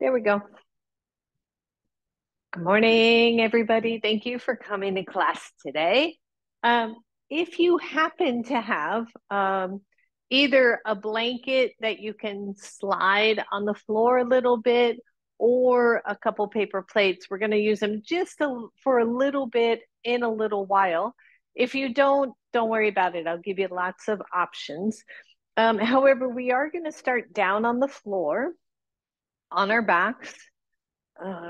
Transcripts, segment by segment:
There we go. Good morning, everybody. Thank you for coming to class today. Um, if you happen to have either a blanket that you can slide on the floor a little bit or a couple paper plates, we're going to use them for a little bit in a little while. If you don't worry about it. I'll give you lots of options. However, we are going to start down on the floor on our backs.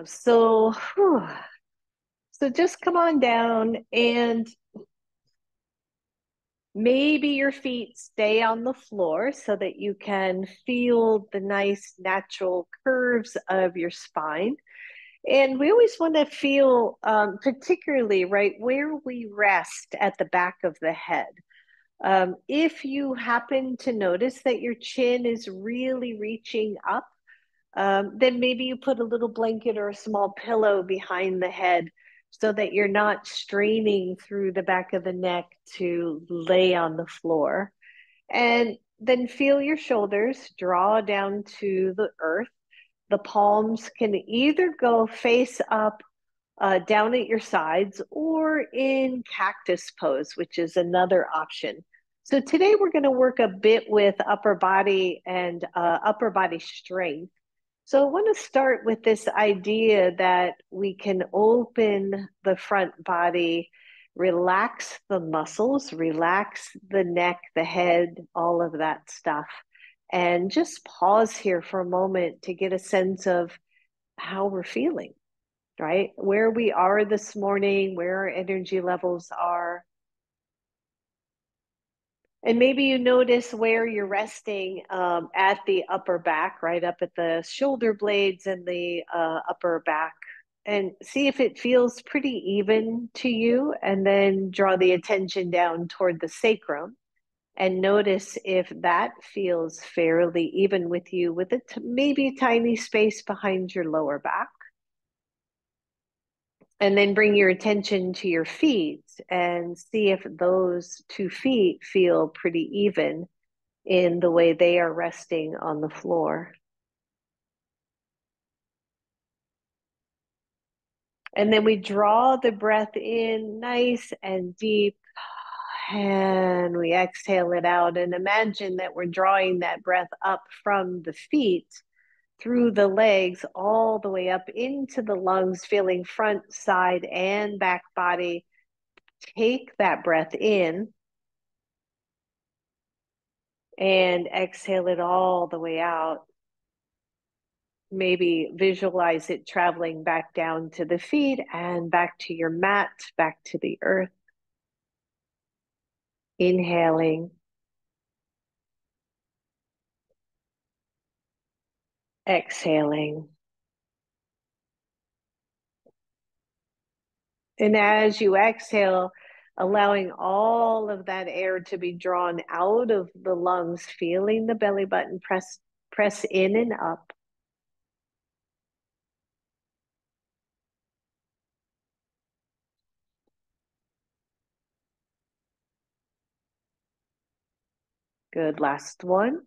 So just come on down and maybe your feet stay on the floor so that you can feel the nice natural curves of your spine. And we always want to feel, particularly right where we rest at the back of the head. If you happen to notice that your chin is really reaching up, then maybe you put a little blanket or a small pillow behind the head so that you're not straining through the back of the neck to lay on the floor. And then feel your shoulders draw down to the earth. The palms can either go face up, down at your sides, or in cactus pose, which is another option. So today we're going to work a bit with upper body and upper body strength. So I want to start with this idea that we can open the front body, relax the muscles, relax the neck, the head, all of that stuff. And just pause here for a moment to get a sense of how we're feeling, right? Where we are this morning, where our energy levels are. And maybe you notice where you're resting at the upper back, right up at the shoulder blades and the upper back, and see if it feels pretty even to you. And then draw the attention down toward the sacrum and notice if that feels fairly even with you, with maybe tiny space behind your lower back. And then bring your attention to your feet and see if those 2 feet feel pretty even in the way they are resting on the floor. And then we draw the breath in nice and deep, and we exhale it out. And imagine that we're drawing that breath up from the feet through the legs all the way up into the lungs, feeling front, side, and back body. Take that breath in and exhale it all the way out. Maybe visualize it traveling back down to the feet and back to your mat, back to the earth. Inhaling, exhaling. And as you exhale, allowing all of that air to be drawn out of the lungs, feeling the belly button press in and up. Good. Last one.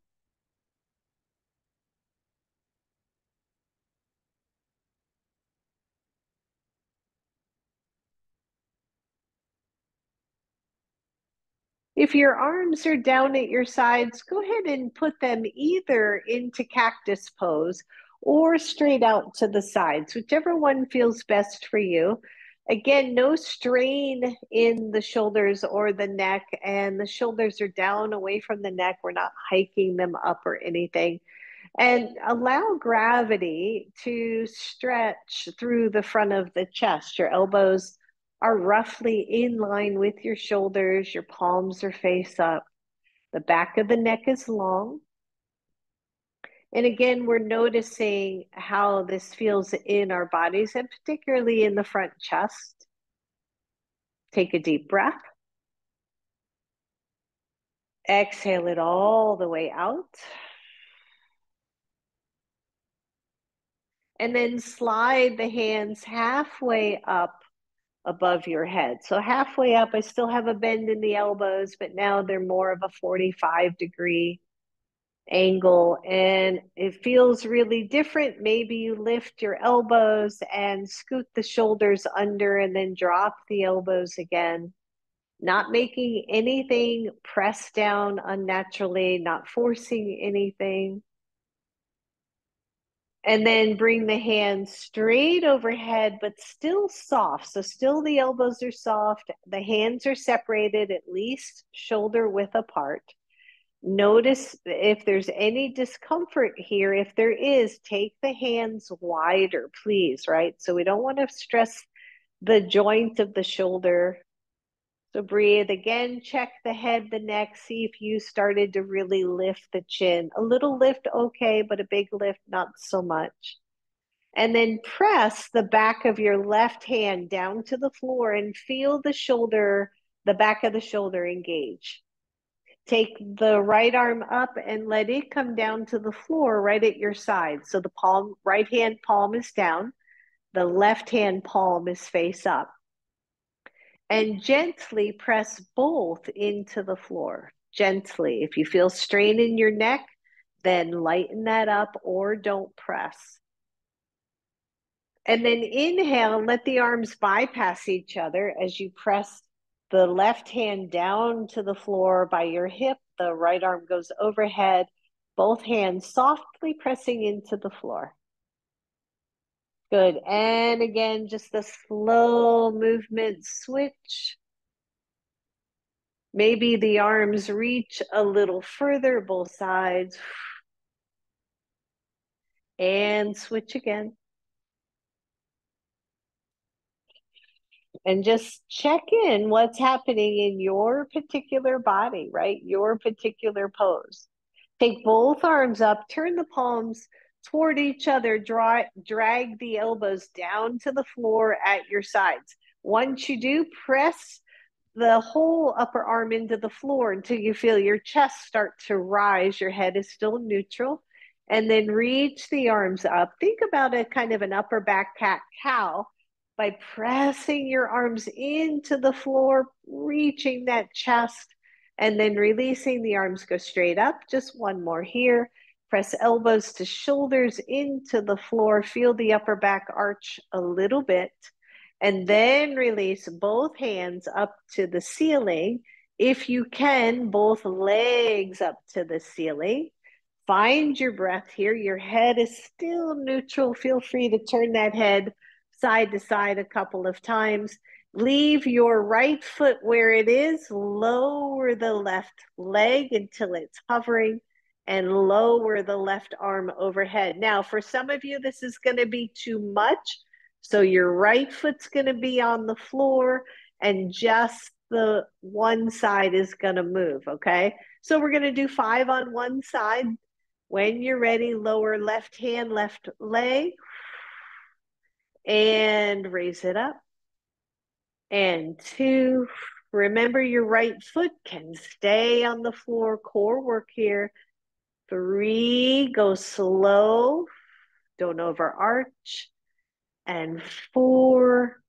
If your arms are down at your sides, go ahead and put them either into cactus pose or straight out to the sides, whichever one feels best for you. Again, no strain in the shoulders or the neck, and the shoulders are down away from the neck. We're not hiking them up or anything. And allow gravity to stretch through the front of the chest. Your elbows are roughly in line with your shoulders. Your palms are face up. The back of the neck is long. And again, we're noticing how this feels in our bodies and particularly in the front chest. Take a deep breath. Exhale it all the way out. And then slide the hands halfway up above your head. So halfway up, I still have a bend in the elbows, but now they're more of a 45-degree. angle, and it feels really different. Maybe you lift your elbows and scoot the shoulders under and then drop the elbows again. Not making anything press down unnaturally, not forcing anything. And then bring the hands straight overhead, but still soft. So still the elbows are soft. The hands are separated, at least shoulder width apart. Notice if there's any discomfort here. If there is, take the hands wider, please, right? So we don't want to stress the joint of the shoulder. So breathe again, check the head, the neck, see if you started to really lift the chin. A little lift, okay, but a big lift, not so much. And then press the back of your left hand down to the floor and feel the shoulder, the back of the shoulder engage. Take the right arm up and let it come down to the floor right at your side. So the palm, right hand palm is down, the left hand palm is face up. And gently press both into the floor. Gently. If you feel strain in your neck, then lighten that up or don't press. And then inhale, let the arms bypass each other as you press the left hand down to the floor by your hip. The right arm goes overhead, both hands softly pressing into the floor. Good. And again, just the slow movement switch. Maybe the arms reach a little further, both sides. And switch again. And just check in what's happening in your particular body, right? Your particular pose. Take both arms up, turn the palms toward each other, drag the elbows down to the floor at your sides. Once you do, press the whole upper arm into the floor until you feel your chest start to rise. Your head is still neutral. And then reach the arms up. Think about a kind of an upper back cat cow by pressing your arms into the floor, reaching that chest, and then releasing the arms, go straight up. Just one more here. Press elbows to shoulders into the floor. Feel the upper back arch a little bit. And then release both hands up to the ceiling. If you can, both legs up to the ceiling. Find your breath here. Your head is still neutral. Feel free to turn that head side to side a couple of times. Leave your right foot where it is. Lower the left leg until it's hovering and lower the left arm overhead. Now, for some of you, this is going to be too much. So your right foot's going to be on the floor and just the one side is going to move, okay? So we're going to do 5 on one side. When you're ready, lower left hand, left leg, and raise it up. And 2, remember your right foot can stay on the floor, core work here. 3, go slow, don't overarch. And 4,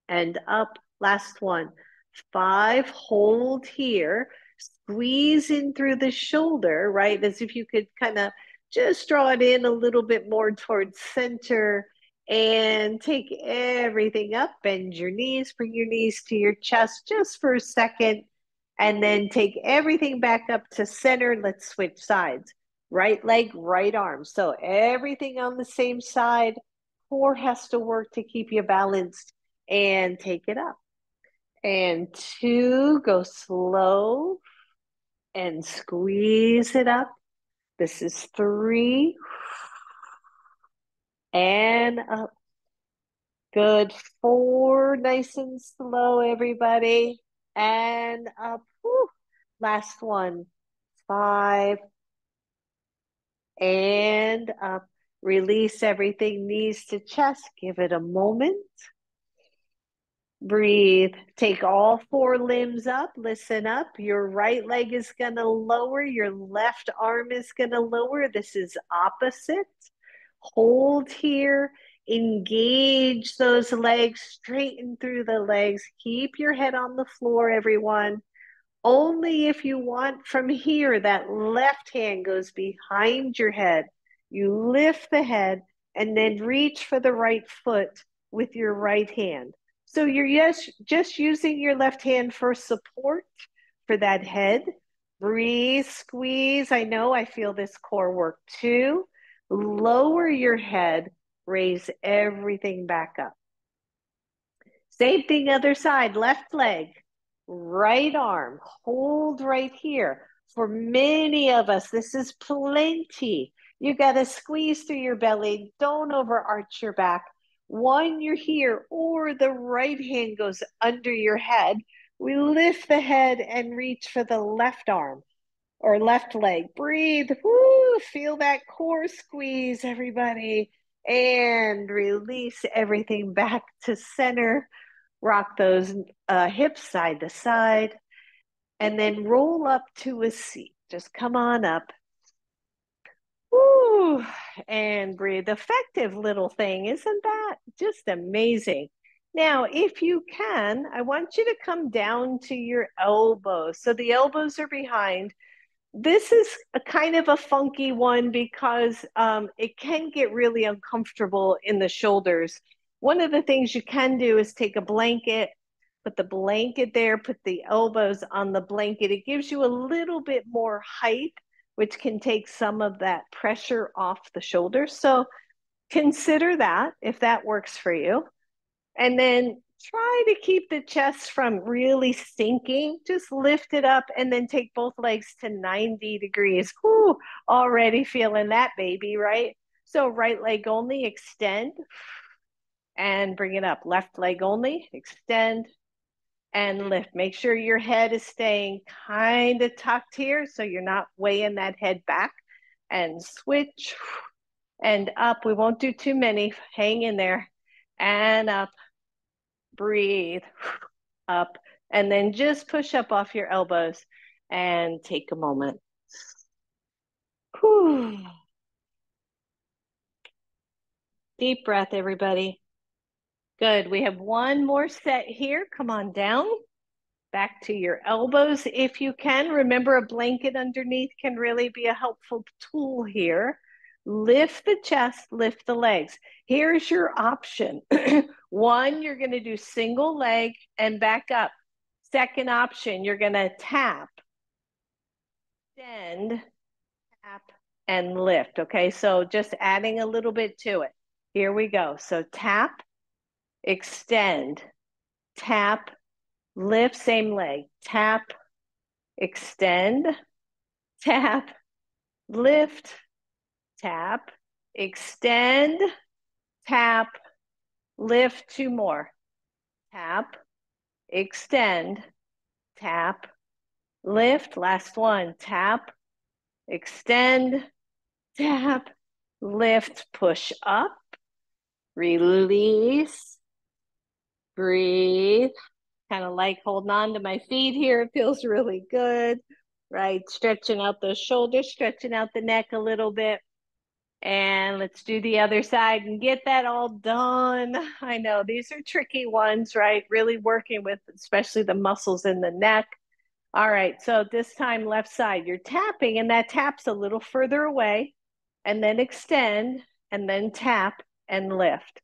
and up. Last one. 5, hold here. Squeeze in through the shoulder, right? As if you could kind of just draw it in a little bit more towards center and take everything up. Bend your knees, bring your knees to your chest just for a second. And then take everything back up to center. Let's switch sides. Right leg, right arm. So everything on the same side. Core has to work to keep you balanced. And take it up. And 2, go slow and squeeze it up. This is 3 and up. Good. 4, nice and slow, everybody. And up. Whew. Last one. 5 and up. Release everything, knees to chest. Give it a moment. Breathe. Take all 4 limbs up. Listen up. Your right leg is going to lower. Your left arm is going to lower. This is opposite. Hold here. Engage those legs. Straighten through the legs. Keep your head on the floor, everyone. Only if you want from here, that left hand goes behind your head. You lift the head and then reach for the right foot with your right hand. So you're just using your left hand for support for that head. Breathe, squeeze. I know I feel this core work too. Lower your head, raise everything back up. Same thing, other side, left leg, right arm, hold right here. For many of us, this is plenty. You got to squeeze through your belly. Don't overarch your back. One, you're here, or the right hand goes under your head. We lift the head and reach for the left arm or left leg. Breathe. Woo, feel that core squeeze, everybody. And release everything back to center. Rock those hips side to side, and then roll up to a seat. Just come on up. Woo, and breathe. Effective little thing. Isn't that just amazing? Now, if you can, I want you to come down to your elbows. So the elbows are behind. This is a kind of a funky one because it can get really uncomfortable in the shoulders. One of the things you can do is take a blanket, put the blanket there, put the elbows on the blanket. It gives you a little bit more height, which can take some of that pressure off the shoulders. So consider that if that works for you. And then try to keep the chest from really sinking. Just lift it up and then take both legs to 90 degrees. Whew, already feeling that baby, right? So right leg only, extend and bring it up. Left leg only, extend and lift. Make sure your head is staying kind of tucked here so you're not weighing that head back. And switch and up. We won't do too many. Hang in there and up. Breathe up, and then just push up off your elbows and take a moment. Whew. Deep breath, everybody. Good. We have one more set here. Come on down. Back to your elbows if you can. Remember, a blanket underneath can really be a helpful tool here. Lift the chest, lift the legs. Here's your option. One, you're going to do single leg and back up. Second option, you're going to tap, extend, tap, and lift. Okay, so just adding a little bit to it. Here we go. So tap, extend, tap, lift, same leg. Tap, extend, tap, lift, tap, extend, tap, lift, two more. Tap, extend, tap, lift, last one. Tap, extend, tap, lift, push up, release, breathe. Kind of like holding on to my feet here. It feels really good, right? Stretching out those shoulders, stretching out the neck a little bit. And let's do the other side and get that all done. I know these are tricky ones, right? Really working with especially the muscles in the neck. All right, so this time left side, you're tapping and that tap's a little further away, and then extend and then tap and lift.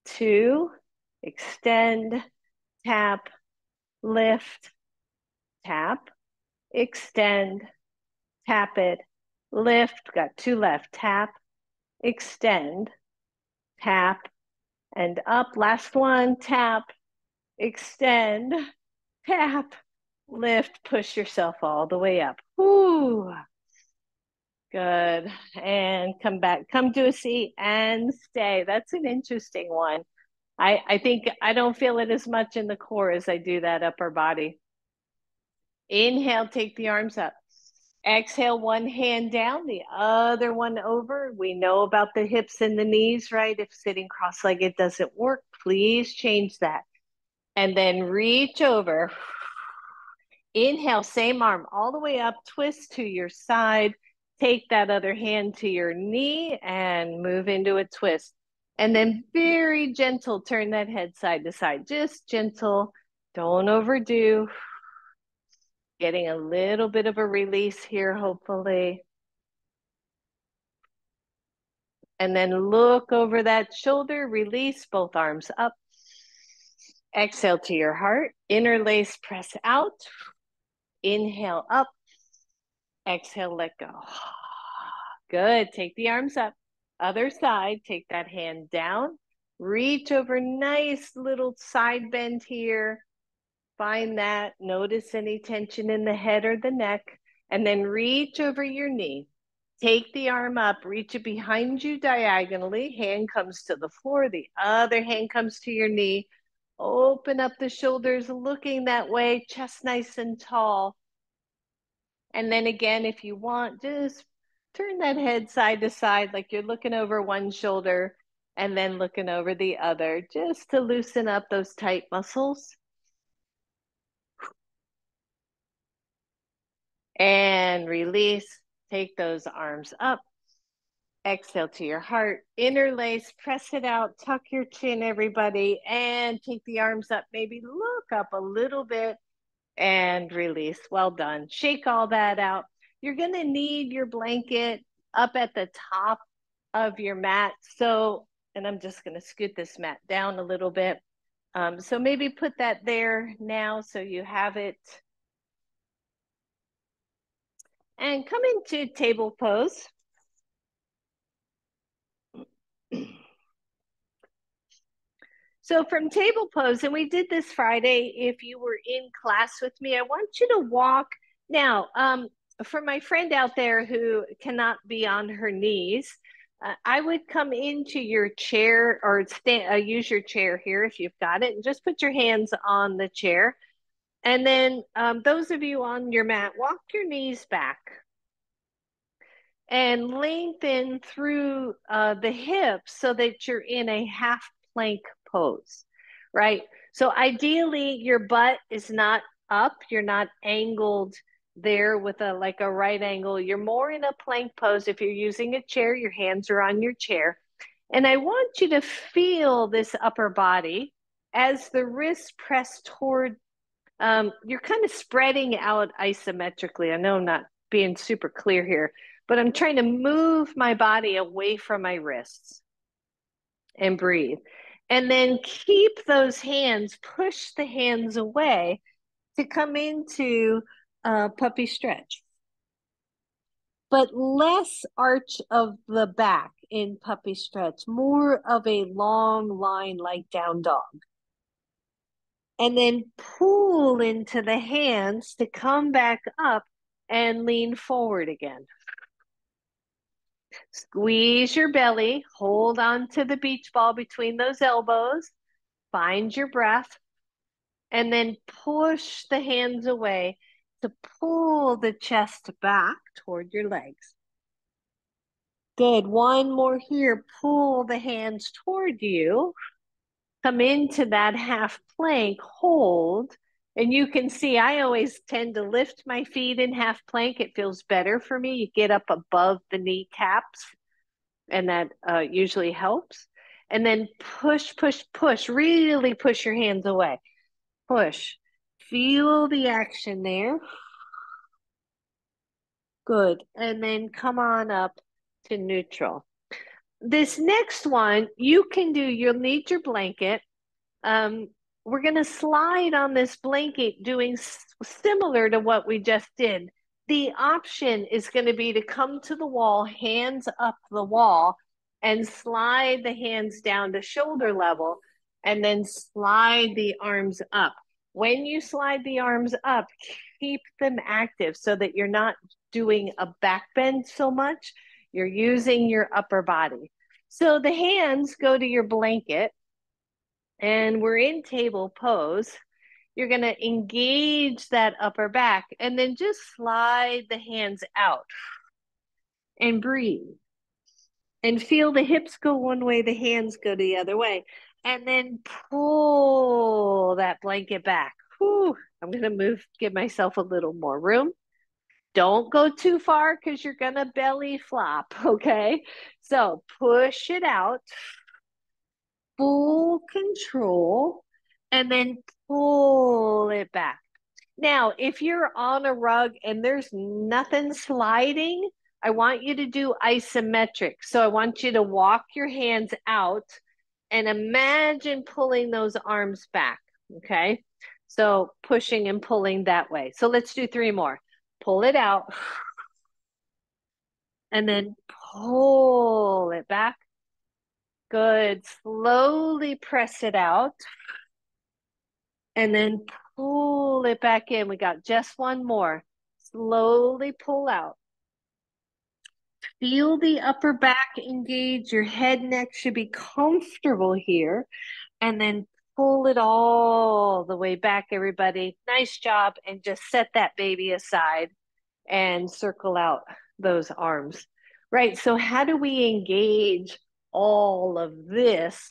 Two, extend, tap, lift, tap, extend, tap it, lift. Got two left. Tap, extend, tap, and up. Last one. Tap, extend, tap, lift. Push yourself all the way up. Whoo. Good. And come back. Come to a seat and stay. That's an interesting one. I think I don't feel it as much in the core as I do that upper body. Inhale, take the arms up. Exhale, one hand down, the other one over. We know about the hips and the knees, right? If sitting cross-legged doesn't work, please change that. And then reach over. Inhale, same arm all the way up, twist to your side. Take that other hand to your knee and move into a twist. And then very gentle, turn that head side to side. Just gentle, don't overdo. Getting a little bit of a release here, hopefully. And then look over that shoulder, release both arms up. Exhale to your heart, interlace, press out. Inhale up, exhale, let go. Good, take the arms up. Other side, take that hand down. Reach over, nice little side bend here. Find that, notice any tension in the head or the neck, and then reach over your knee. Take the arm up, reach it behind you diagonally. Hand comes to the floor, the other hand comes to your knee. Open up the shoulders, looking that way, chest nice and tall. And then again, if you want, just turn that head side to side like you're looking over one shoulder and then looking over the other, just to loosen up those tight muscles. And release. Take those arms up. Exhale to your heart. Interlace, press it out, tuck your chin, everybody, and take the arms up. Maybe look up a little bit and release. Well done. Shake all that out. You're going to need your blanket up at the top of your mat. So, and I'm just going to scoot this mat down a little bit. So maybe put that there now so you have it. And come into table pose. So from table pose, and we did this Friday, if you were in class with me, I want you to walk. Now, for my friend out there who cannot be on her knees, I would come into your chair or use your chair here if you've got it, and just put your hands on the chair. And then those of you on your mat, walk your knees back and lengthen through the hips so that you're in a half plank pose, right? So ideally your butt is not up, you're not angled there with a like a right angle. You're more in a plank pose. If you're using a chair, your hands are on your chair. And I want you to feel this upper body as the wrists press toward, you're kind of spreading out isometrically. I know I'm not being super clear here, but I'm trying to move my body away from my wrists and breathe. And then keep those hands, push the hands away to come into puppy stretch. But less arch of the back in puppy stretch, more of a long line like down dog. And then pull into the hands to come back up and lean forward again. Squeeze your belly, hold on to the beach ball between those elbows, find your breath, and then push the hands away to pull the chest back toward your legs. Good. One more here. Pull the hands toward you. Come into that half plank, hold. And you can see I always tend to lift my feet in half plank. It feels better for me. You get up above the kneecaps, and that usually helps. And then push, push, push. Really push your hands away. Push. Feel the action there. Good. And then come on up to neutral. This next one, you can do, you'll need your blanket. We're going to slide on this blanket doing similar to what we just did. The option is going to be to come to the wall, hands up the wall, and slide the hands down to shoulder level, and then slide the arms up. When you slide the arms up, keep them active so that you're not doing a back bend so much. You're using your upper body. So the hands go to your blanket, and we're in table pose. You're going to engage that upper back and then just slide the hands out and breathe. And feel the hips go one way, the hands go the other way. And then pull that blanket back. Whew. I'm going to give myself a little more room. Don't go too far because you're going to belly flop, okay? So push it out, full control, and then pull it back. Now, if you're on a rug and there's nothing sliding, I want you to do isometric. So I want you to walk your hands out and imagine pulling those arms back. Okay. So pushing and pulling that way. So let's do three more. Pull it out and then pull it back. Good. Slowly press it out and then pull it back in. We got just one more. Slowly pull out. Feel the upper back engage. Your head, neck should be comfortable here. And then pull it all the way back, everybody. Nice job. And just set that baby aside and circle out those arms. Right. So, how do we engage all of this?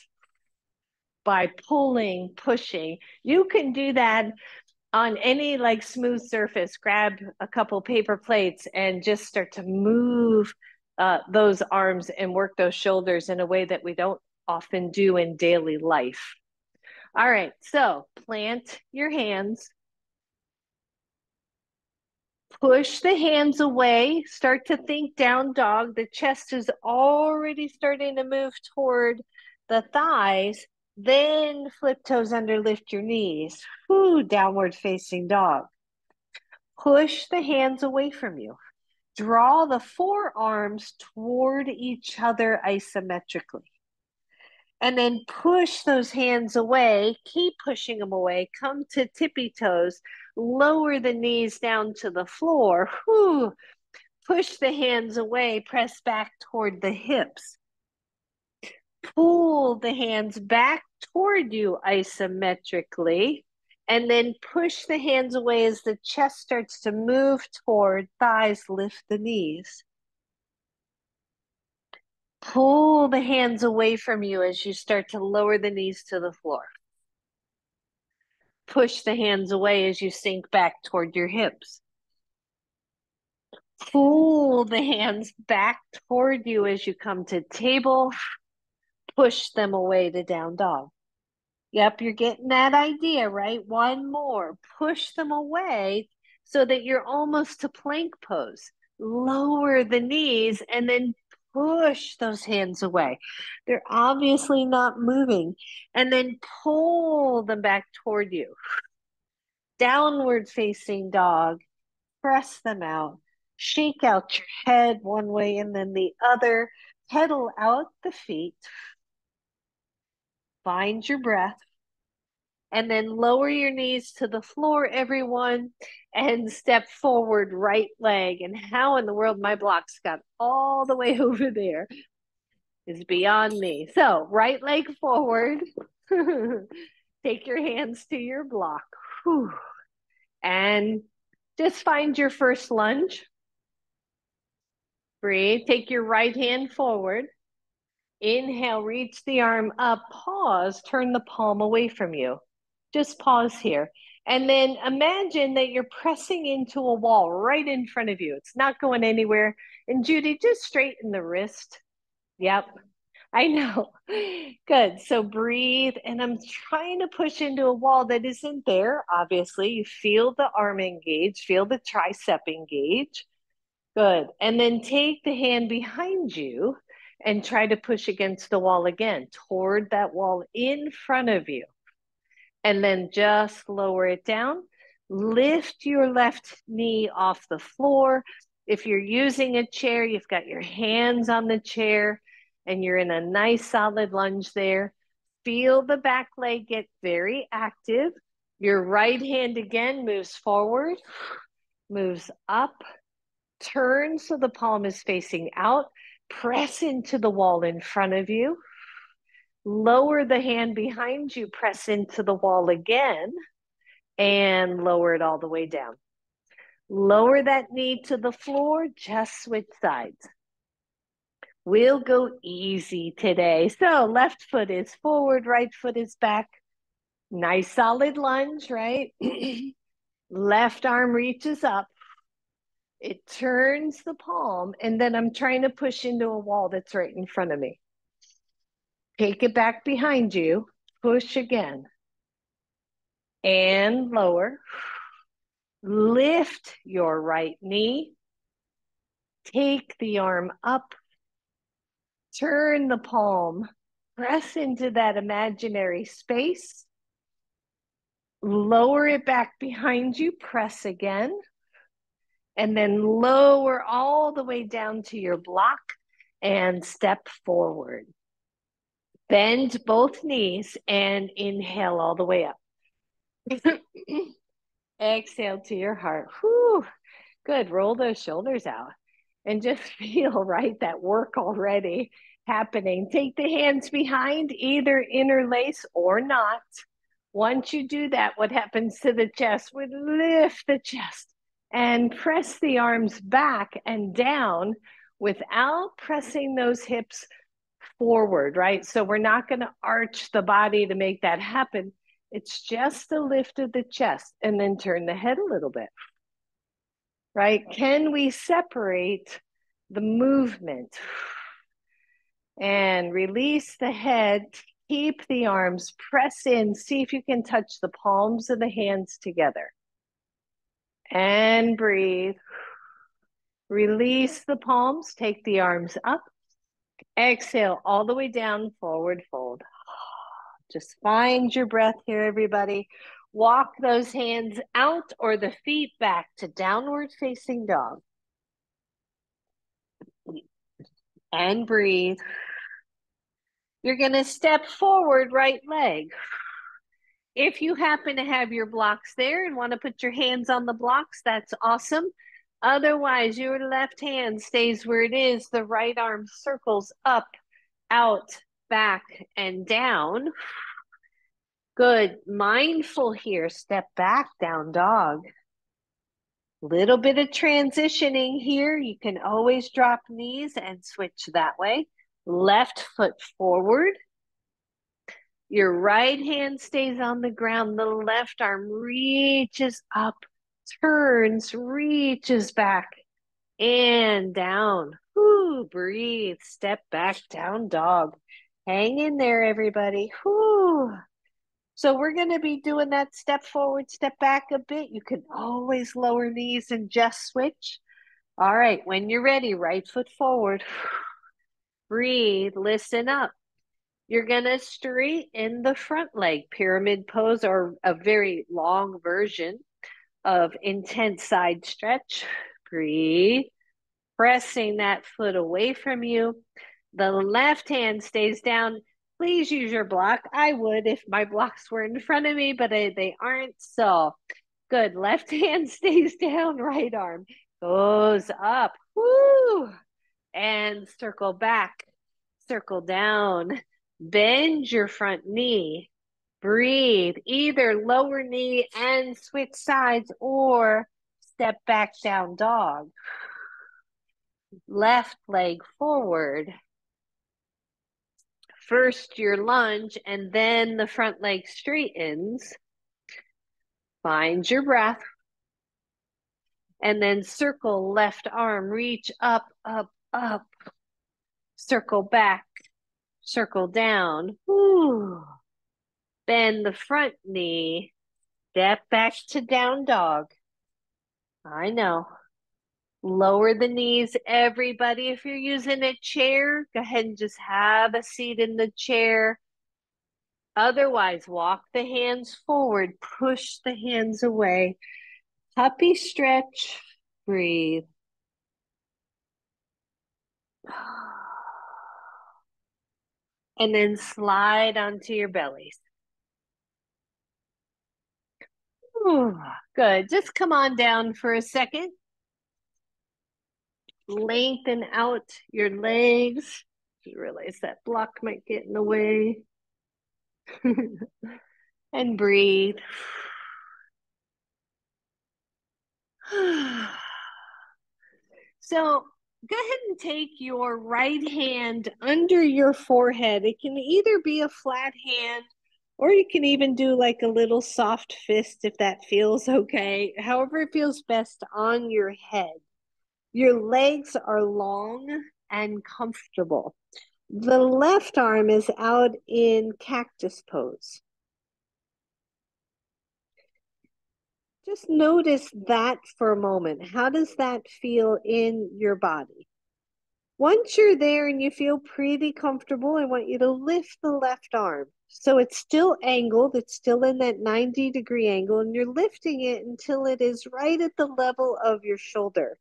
By pulling, pushing. You can do that on any like smooth surface. Grab a couple paper plates and just start to move those arms and work those shoulders in a way that we don't often do in daily life. All right, so plant your hands, push the hands away, start to think down dog. The chest is already starting to move toward the thighs. Then flip toes under, lift your knees. Whoo, downward facing dog. Push the hands away from you. Draw the forearms toward each other isometrically. And then push those hands away. Keep pushing them away. Come to tippy toes. Lower the knees down to the floor. Whew. Push the hands away. Press back toward the hips. Pull the hands back toward you isometrically. And then push the hands away as the chest starts to move toward thighs. Lift the knees. Pull the hands away from you as you start to lower the knees to the floor. Push the hands away as you sink back toward your hips. Pull the hands back toward you as you come to table. Push them away to down dog. Yep, you're getting that idea, right? One more. Push them away so that you're almost to plank pose. Lower the knees and then push those hands away. They're obviously not moving. And then pull them back toward you. Downward facing dog. Press them out. Shake out your head one way and then the other. Pedal out the feet. Find your breath. And then lower your knees to the floor, everyone, and step forward, right leg. And how in the world my blocks got all the way over there is beyond me. So, right leg forward. Take your hands to your block. Whew. And just find your first lunge. Breathe. Take your right hand forward. Inhale, reach the arm up. Pause. Turn the palm away from you. Just pause here. And then imagine that you're pressing into a wall right in front of you. It's not going anywhere. And Judy, just straighten the wrist. Yep, I know. Good. So breathe. And I'm trying to push into a wall that isn't there. Obviously, you feel the arm engage, feel the tricep engage. Good. And then take the hand behind you and try to push against the wall again, toward that wall in front of you. And then just lower it down. Lift your left knee off the floor. If you're using a chair, you've got your hands on the chair and you're in a nice solid lunge there. Feel the back leg get very active. Your right hand again moves forward, moves up, turn so the palm is facing out. Press into the wall in front of you. Lower the hand behind you, press into the wall again, and lower it all the way down. Lower that knee to the floor, just switch sides. We'll go easy today. So left foot is forward, right foot is back. Nice solid lunge, right? Left arm reaches up. It turns the palm, and then I'm trying to push into a wall that's right in front of me. Take it back behind you, push again, and lower. Lift your right knee. Take the arm up. Turn the palm. Press into that imaginary space. Lower it back behind you. Press again. And then lower all the way down to your block and step forward. Bend both knees and inhale all the way up. Exhale to your heart. Whew. Good. Roll those shoulders out and just feel, right, that work already happening. Take the hands behind, either interlace or not. Once you do that, what happens to the chest? We lift the chest and press the arms back and down without pressing those hips forward, right? So we're not going to arch the body to make that happen. It's just the lift of the chest, and then turn the head a little bit, right? Can we separate the movement? And release the head. Keep the arms, press in. See if you can touch the palms of the hands together. And breathe. Release the palms. Take the arms up. Exhale all the way down, forward fold. Just find your breath here, everybody. Walk those hands out or the feet back to downward facing dog. And breathe. You're going to step forward, right leg. If you happen to have your blocks there and want to put your hands on the blocks, that's awesome. Otherwise, your left hand stays where it is. The right arm circles up, out, back, and down. Good. Mindful here. Step back, down dog. Little bit of transitioning here. You can always drop knees and switch that way. Left foot forward. Your right hand stays on the ground. The left arm reaches up, turns, reaches back, and down. Whoo, breathe. Step back, down dog. Hang in there, everybody. Whoo. So we're going to be doing that step forward, step back a bit. You can always lower knees and just switch. All right, when you're ready, right foot forward. Breathe, listen up. You're going to straighten the front leg, pyramid pose, or a very long version of intense side stretch. Breathe, pressing that foot away from you. The left hand stays down. Please use your block. I would if my blocks were in front of me, but they aren't. So good. Left hand stays down, right arm goes up. Woo! And circle back, circle down. Bend your front knee. Breathe. Either lower knee and switch sides or step back, down dog. Left leg forward. First your lunge and then the front leg straightens. Find your breath. And then circle left arm, reach up, up, up. Circle back, circle down. Woo. Bend the front knee. Step back to down dog. I know. Lower the knees, everybody. If you're using a chair, go ahead and just have a seat in the chair. Otherwise, walk the hands forward, push the hands away. Puppy stretch, breathe. And then slide onto your bellies. Ooh, good. Just come on down for a second. Lengthen out your legs. You realize that block might get in the way. And breathe. So go ahead and take your right hand under your forehead. It can either be a flat hand or you can even do like a little soft fist if that feels okay. However it feels best on your head. Your legs are long and comfortable. The left arm is out in cactus pose. Just notice that for a moment. How does that feel in your body? Once you're there and you feel pretty comfortable, I want you to lift the left arm. So it's still angled, it's still in that 90-degree angle, and you're lifting it until it is right at the level of your shoulder.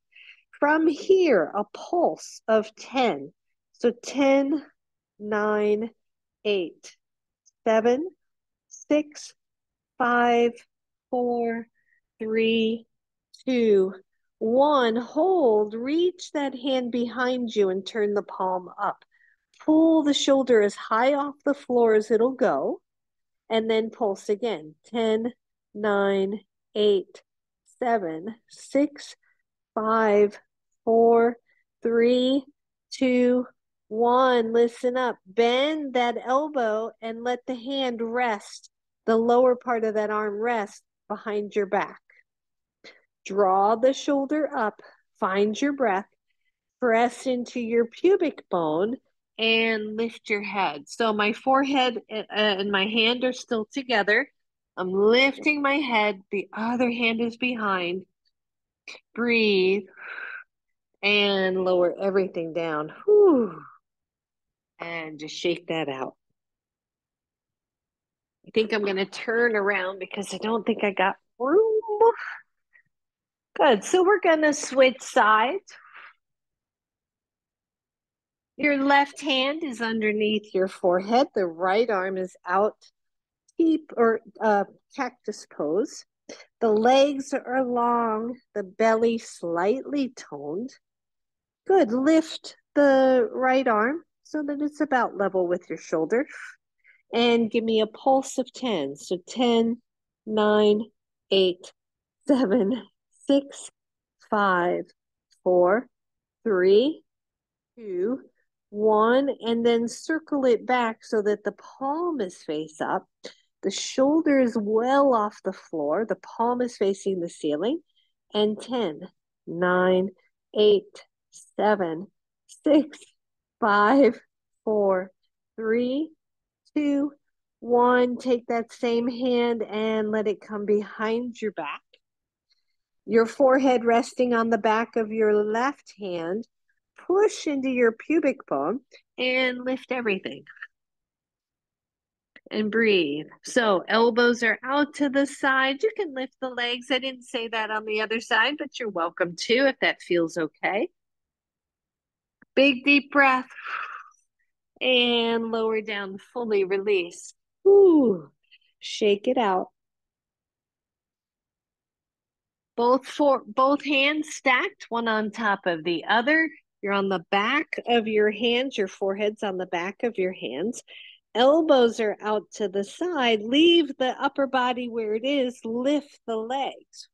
From here, a pulse of 10. So 10, 9, 8, 7, 6, 5, 4, 3, 2, 1. Hold. Reach that hand behind you and turn the palm up. Pull the shoulder as high off the floor as it'll go, and then pulse again. 10, 9, 8, 7, 6, 5, 4, 3, 2, 1. Listen up. Bend that elbow and let the hand rest. The lower part of that arm rest behind your back. Draw the shoulder up. Find your breath. Press into your pubic bone and lift your head. So my forehead and my hand are still together. I'm lifting my head. The other hand is behind. Breathe and lower everything down. Whew. And just shake that out. I think I'm going to turn around because I don't think I got room. Good. So we're going to switch sides. Your left hand is underneath your forehead. The right arm is out, keep or cactus pose. The legs are long, the belly slightly toned. Good. Lift the right arm so that it's about level with your shoulder. And give me a pulse of 10. So 10, 9, 8, 7, 6, 5, 4, 3, 2, 1. And then circle it back so that the palm is face up. The shoulder is well off the floor. The palm is facing the ceiling. And 10, 9, 8, 7, 6, 5, 4, 3, 2, 1. Take that same hand and let it come behind your back. Your forehead resting on the back of your left hand. Push into your pubic bone and lift everything. And breathe. So elbows are out to the side. You can lift the legs. I didn't say that on the other side, but you're welcome to if that feels okay. Big deep breath. And lower down, fully release. Ooh, shake it out. Both hands stacked, one on top of the other. You're on the back of your hands. Your forehead's on the back of your hands. Elbows are out to the side. Leave the upper body where it is. Lift the legs.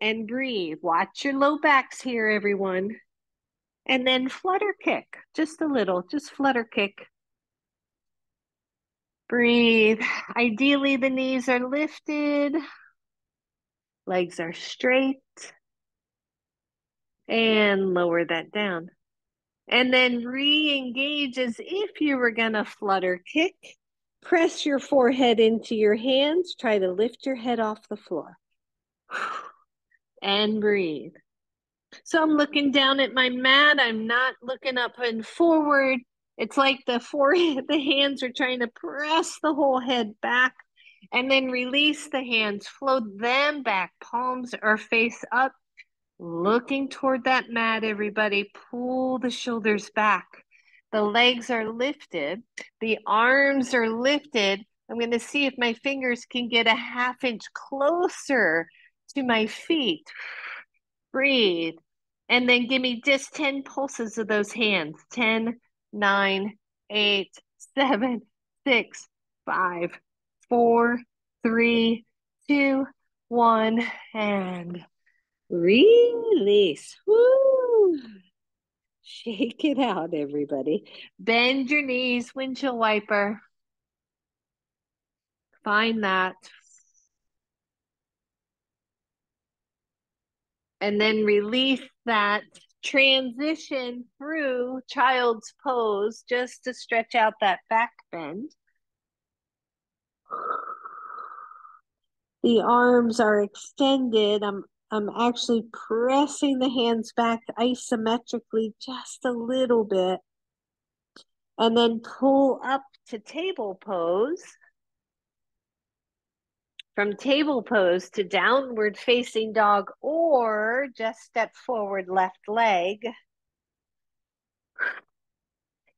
And breathe. Watch your low backs here, everyone. And then flutter kick. Just a little. Just flutter kick. Breathe. Ideally, the knees are lifted. Legs are straight. And lower that down. And then re-engage as if you were going to flutter kick. Press your forehead into your hands. Try to lift your head off the floor. And breathe. So I'm looking down at my mat. I'm not looking up and forward. It's like the forehead, the hands are trying to press the whole head back and then release the hands, float them back. Palms are face up, looking toward that mat, everybody. Pull the shoulders back. The legs are lifted. The arms are lifted. I'm going to see if my fingers can get a half inch closer to my feet. Breathe. And then give me just 10 pulses of those hands. 10, 9, 8, 7, 6, 5, 4, 3, 2, 1. And release. Woo! Shake it out, everybody. Bend your knees, windshield wiper. Find that. And then release that. Transition through child's pose just to stretch out that back bend. The arms are extended. I'm actually pressing the hands back isometrically just a little bit. And then pull up to table pose. From table pose to downward facing dog, or just step forward left leg.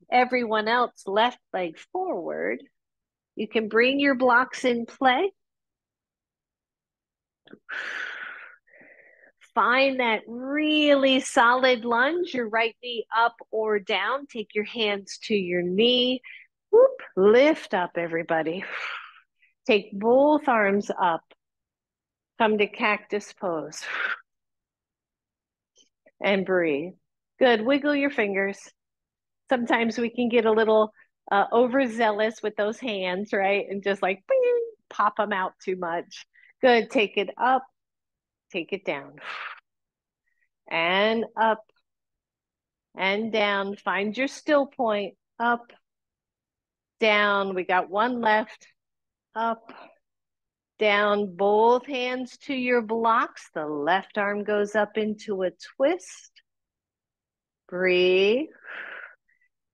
Everyone else left leg forward. You can bring your blocks in play. Find that really solid lunge, your right knee up or down. Take your hands to your knee. Whoop, lift up, everybody. Take both arms up. Come to cactus pose. And breathe. Good. Wiggle your fingers. Sometimes we can get a little overzealous with those hands, right? And just like bing, pop them out too much. Good. Take it up. Take it down. And up and down. Find your still point. Up, down. We got one left. Up, down. Both hands to your blocks. The left arm goes up into a twist. Breathe.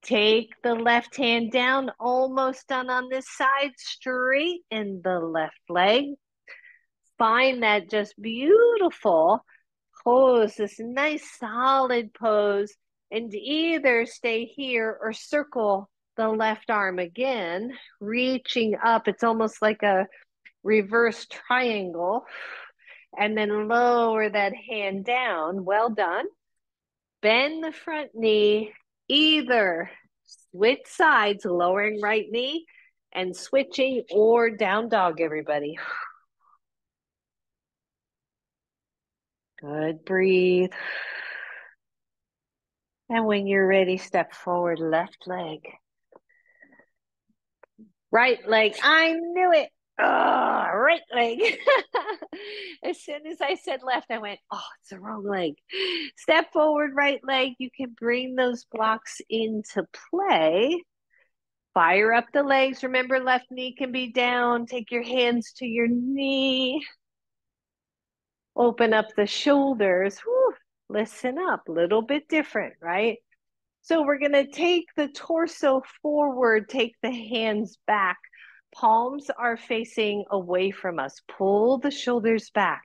Take the left hand down, almost done on this side, straighten the left leg. Find that just beautiful pose, this nice solid pose, and either stay here or circle the left arm again, reaching up. It's almost like a reverse triangle, and then lower that hand down. Well done. Bend the front knee, either switch sides, lowering right knee and switching, or down dog, everybody. Good, breathe. And when you're ready, step forward, left leg. Right leg, I knew it. Oh, right leg. As soon as I said left, I went, oh, it's the wrong leg. Step forward, right leg. You can bring those blocks into play. Fire up the legs. Remember, left knee can be down. Take your hands to your knee. Open up the shoulders. Whew. Listen up. A little bit different, right? So we're going to take the torso forward, take the hands back. Palms are facing away from us. Pull the shoulders back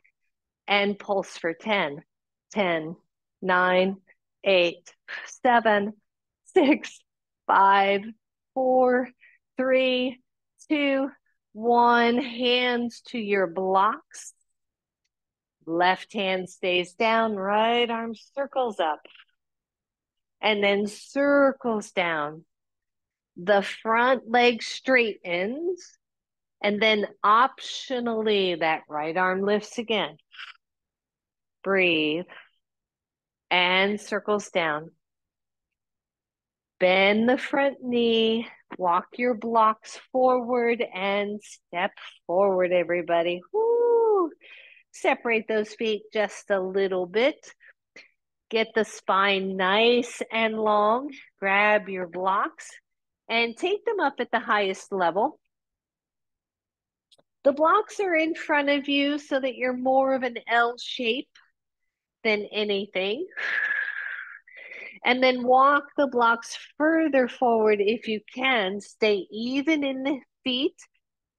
and pulse for 10, 10, 9, 8, 7, 6, 5, 4, 3, 2, 1. Hands to your blocks. Left hand stays down, right arm circles up. And then circles down. The front leg straightens. And then optionally, that right arm lifts again. Breathe. And circles down. Bend the front knee, walk your blocks forward and step forward, everybody. Woo! Separate those feet just a little bit. Get the spine nice and long. Grab your blocks and take them up at the highest level. The blocks are in front of you so that you're more of an L shape than anything. And then walk the blocks further forward if you can. Stay even in the feet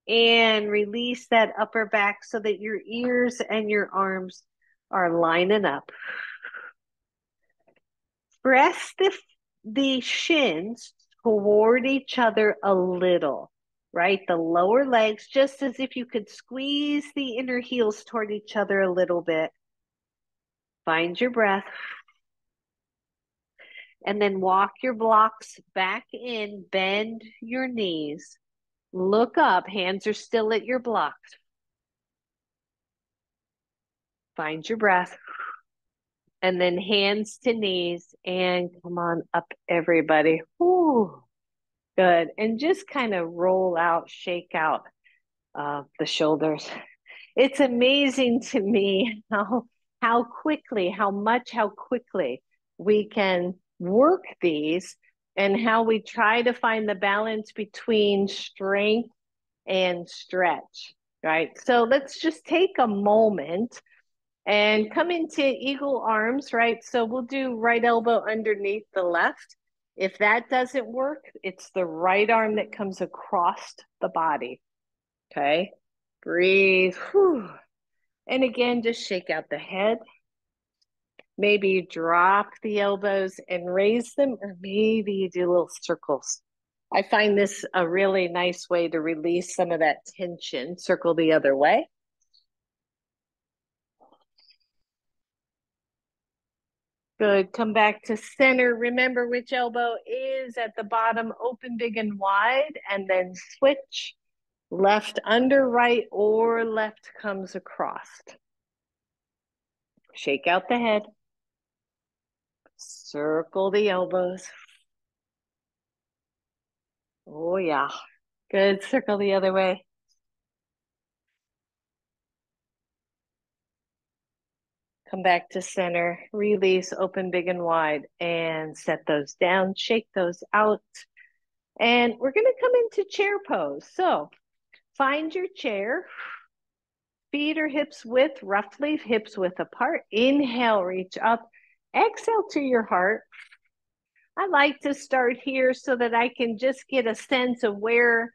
and release that upper back so that your ears and your arms are lining up. Press the shins toward each other a little, right? The lower legs, just as if you could squeeze the inner heels toward each other a little bit. Find your breath. And then walk your blocks back in, bend your knees. Look up, hands are still at your blocks. Find your breath. And then hands to knees and come on up, everybody. Whew. Good. And just kind of roll out, shake out the shoulders. It's amazing to me how quickly, how quickly we can work these and how we try to find the balance between strength and stretch. right? So let's just take a moment and come into eagle arms, right? So we'll do right elbow underneath the left. If that doesn't work, it's the right arm that comes across the body. Okay. Breathe. Whew. And again, just shake out the head. Maybe drop the elbows and raise them, or maybe you do little circles. I find this a really nice way to release some of that tension. Circle the other way. Good. Come back to center. Remember which elbow is at the bottom, open big and wide, and then switch. Left under right or left comes across. Shake out the head. Circle the elbows. Oh, yeah. Good. Circle the other way. Come back to center. Release, open big and wide, and set those down. Shake those out. And we're going to come into chair pose. So find your chair. Feet or hips width, roughly hips width apart. Inhale, reach up. Exhale to your heart. I like to start here so that I can just get a sense of where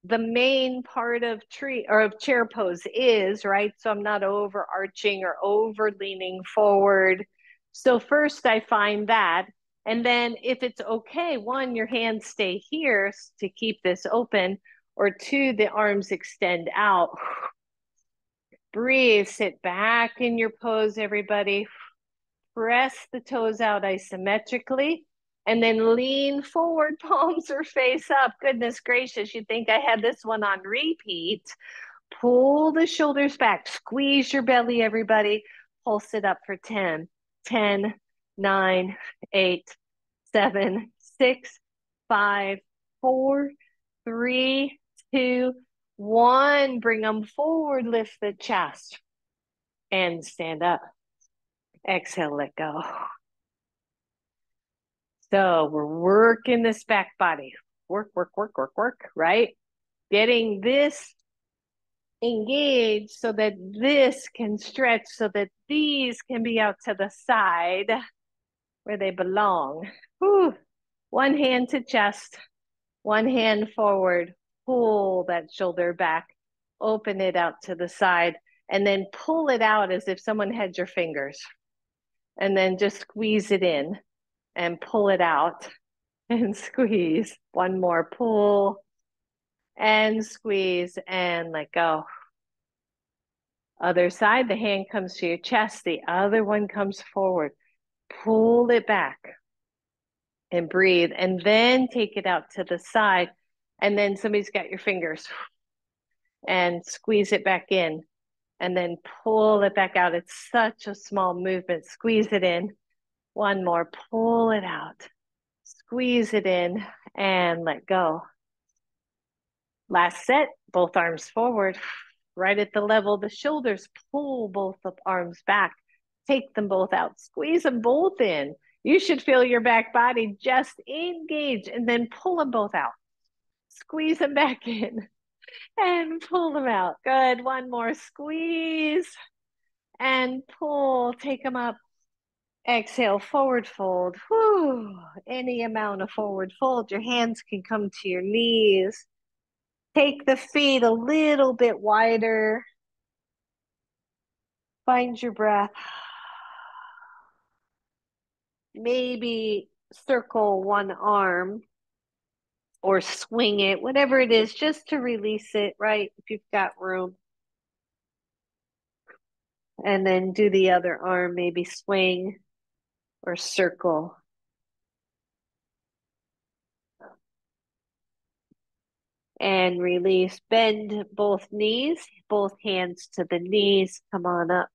the main part of tree or of chair pose is, right? So I'm not overarching or over leaning forward. So first I find that. And then if it's okay, one, your hands stay here to keep this open, or two, the arms extend out. Breathe, sit back in your pose, everybody. Press the toes out isometrically and then lean forward, palms are face up. Goodness gracious, you'd think I had this one on repeat. Pull the shoulders back, squeeze your belly, everybody. Pulse it up for 10, 10, 9, 8, 7, 6, 5, 4, 3, 2, 1. Bring them forward, lift the chest and stand up. Exhale, let go. So we're working this back body. Work, work, work, work, work, right? Getting this engaged so that this can stretch, so that these can be out to the side where they belong. Whew. One hand to chest, one hand forward. Pull that shoulder back, open it out to the side, and then pull it out as if someone had your fingers. And then just squeeze it in and pull it out and squeeze. One more, pull and squeeze and let go. Other side, the hand comes to your chest, the other one comes forward. Pull it back and breathe, and then take it out to the side. And then somebody's got your fingers and squeeze it back in and then pull it back out. It's such a small movement. Squeeze it in. One more, pull it out. Squeeze it in and let go. Last set, both arms forward, right at the level of the shoulders. Pull both the arms back. Take them both out. Squeeze them both in. You should feel your back body just engage, and then pull them both out. Squeeze them back in and pull them out. Good. One more squeeze and pull. Take them up. Exhale, forward fold. Whew. Any amount of forward fold. Your hands can come to your knees. Take the feet a little bit wider. Find your breath. Maybe circle one arm or swing it, whatever it is, just to release it, right? If you've got room. And then do the other arm, maybe swing or circle. And release. Bend both knees, both hands to the knees. Come on up.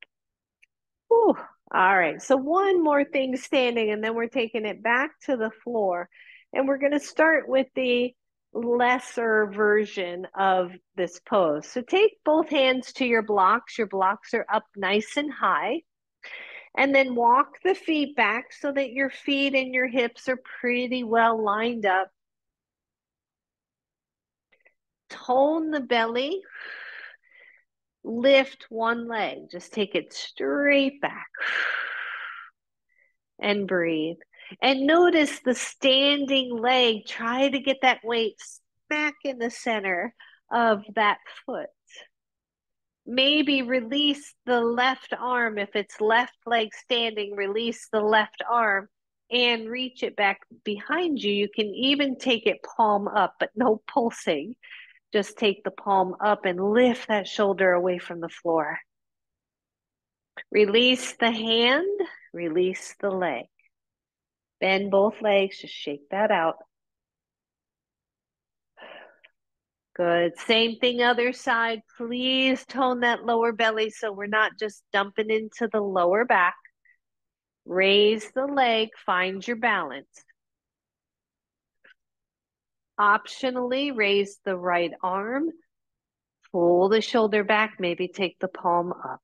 Whew. All right. So one more thing standing, and then we're taking it back to the floor. And we're going to start with the lesser version of this pose. So take both hands to your blocks. Your blocks are up nice and high. And then walk the feet back so that your feet and your hips are pretty well lined up. Tone the belly. Lift one leg. Just take it straight back and breathe. And notice the standing leg. Try to get that weight smack in the center of that foot. Maybe release the left arm. If it's left leg standing, release the left arm and reach it back behind you. You can even take it palm up, but no pulsing. Just take the palm up and lift that shoulder away from the floor. Release the hand, release the leg. Bend both legs, just shake that out. Good. Same thing, other side. Please tone that lower belly so we're not just dumping into the lower back. Raise the leg, find your balance. Optionally, raise the right arm, pull the shoulder back, maybe take the palm up.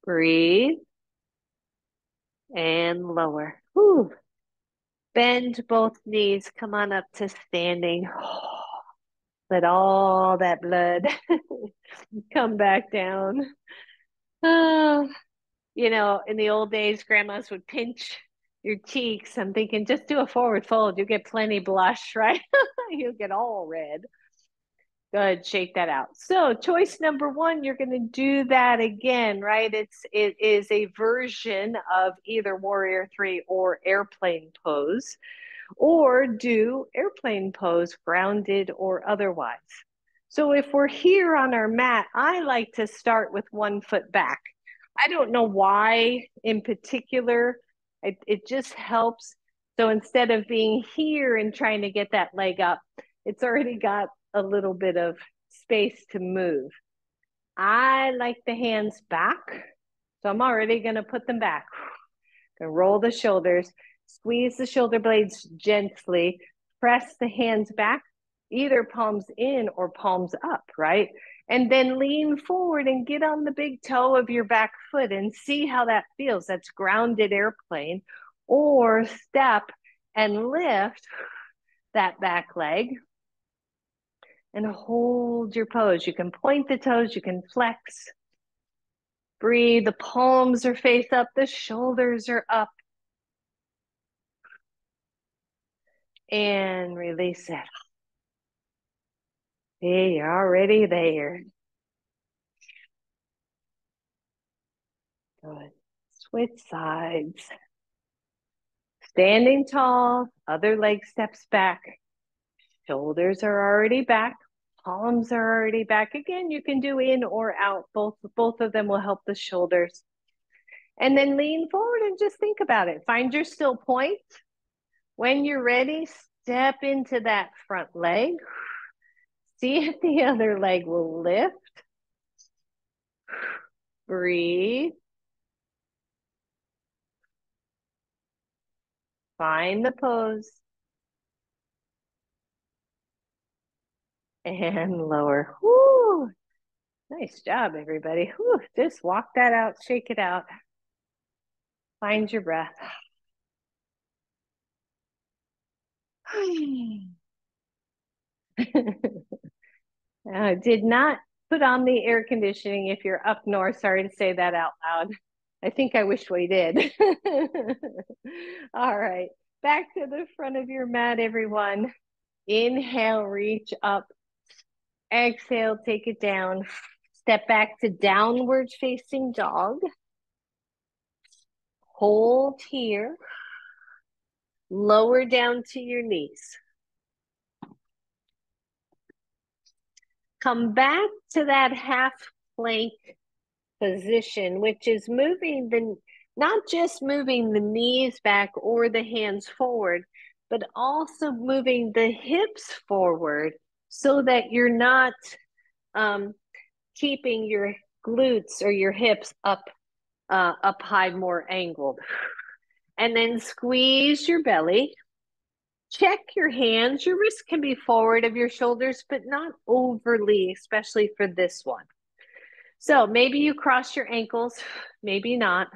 Breathe and lower. Whew. Bend both knees, come on up to standing. Let all that blood come back down. Oh, you know, in the old days, grandmas would pinch your cheeks. I'm thinking, just do a forward fold. You get plenty blush, right? You'll get all red. Good, shake that out. So choice number one, you're going to do that again, right? It is a version of either warrior three or airplane pose, or do airplane pose, grounded or otherwise. So if we're here on our mat, I like to start with one foot back. I don't know why in particular, it just helps. So instead of being here and trying to get that leg up, it's already got a little bit of space to move. I like the hands back, so I'm already going to put them back. Gonna roll the shoulders, squeeze the shoulder blades gently, press the hands back, either palms in or palms up, right? And then lean forward and get on the big toe of your back foot and see how that feels. That's grounded airplane. Or step and lift that back leg and hold your pose. You can point the toes, you can flex. Breathe, the palms are face up, the shoulders are up. And release it. Hey, you're already there. Good. Switch sides. Standing tall, other leg steps back. Shoulders are already back. Palms are already back. Again, you can do in or out. Both of them will help the shoulders. And then lean forward and just think about it. Find your still point. When you're ready, step into that front leg. See if the other leg will lift. Breathe. Find the pose. And lower. Woo! Nice job, everybody. Woo! Just walk that out, shake it out. Find your breath. I did not put on the air conditioning if you're up north. Sorry to say that out loud. I think I wish we did. All right. Back to the front of your mat, everyone. Inhale, reach up. Exhale, take it down. Step back to downward facing dog. Hold here. Lower down to your knees. Come back to that half plank position, which is moving not just moving the knees back or the hands forward, but also moving the hips forward so that you're not keeping your glutes or your hips up high, more angled. And then squeeze your belly. Check your hands. Your wrists can be forward of your shoulders, but not overly, especially for this one. So maybe you cross your ankles, maybe not.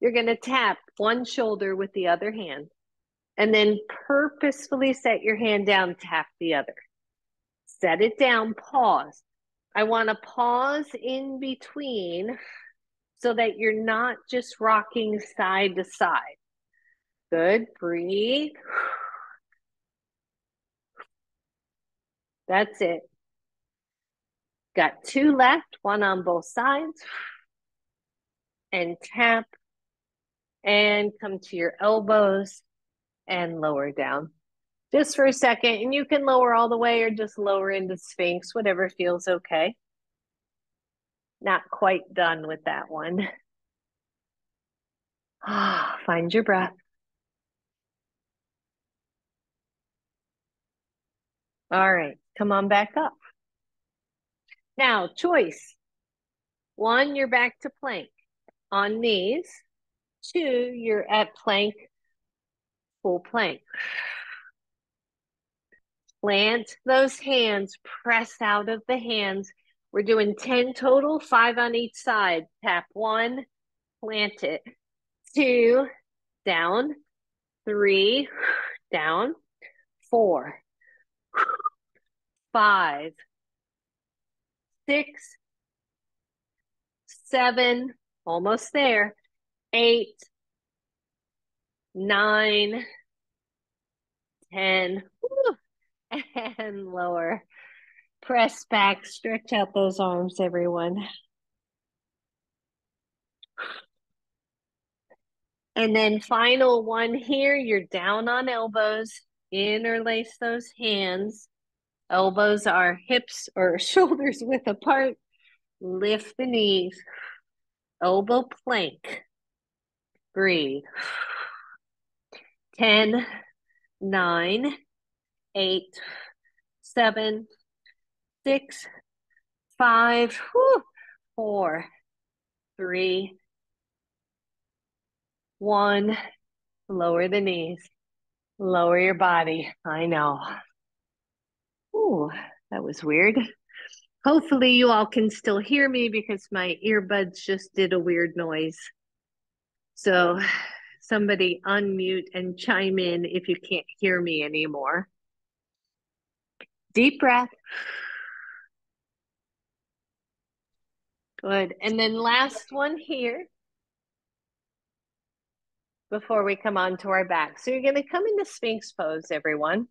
You're going to tap one shoulder with the other hand and then purposefully set your hand down, tap the other. Set it down, pause. I want to pause in between so that you're not just rocking side to side. Good, breathe. That's it. Got two left, one on both sides. And tap and come to your elbows and lower down. Just for a second, and you can lower all the way or just lower into Sphinx, whatever feels okay. Not quite done with that one. Find your breath. All right, come on back up. Now, choice. One, you're back to plank on knees. Two, you're at plank, full plank. Plant those hands, press out of the hands. We're doing 10 total, 5 on each side. Tap 1, plant it. 2, down. 3, down. 4, 5, 6, 7, almost there. 8, 9, 10, and lower. Press back, stretch out those arms, everyone. And then final one here, you're down on elbows, interlace those hands. Elbows are hips or shoulders width apart. Lift the knees. Elbow plank. Breathe. 10, 9, 8, 7, 6, 5, 4, 3, 1. Lower the knees. Lower your body. I know. Ooh, that was weird. Hopefully you all can still hear me because my earbuds just did a weird noise. So somebody unmute and chime in if you can't hear me anymore. Deep breath. Good. And then last one here before we come on to our back. So you're going to come into Sphinx pose, everyone.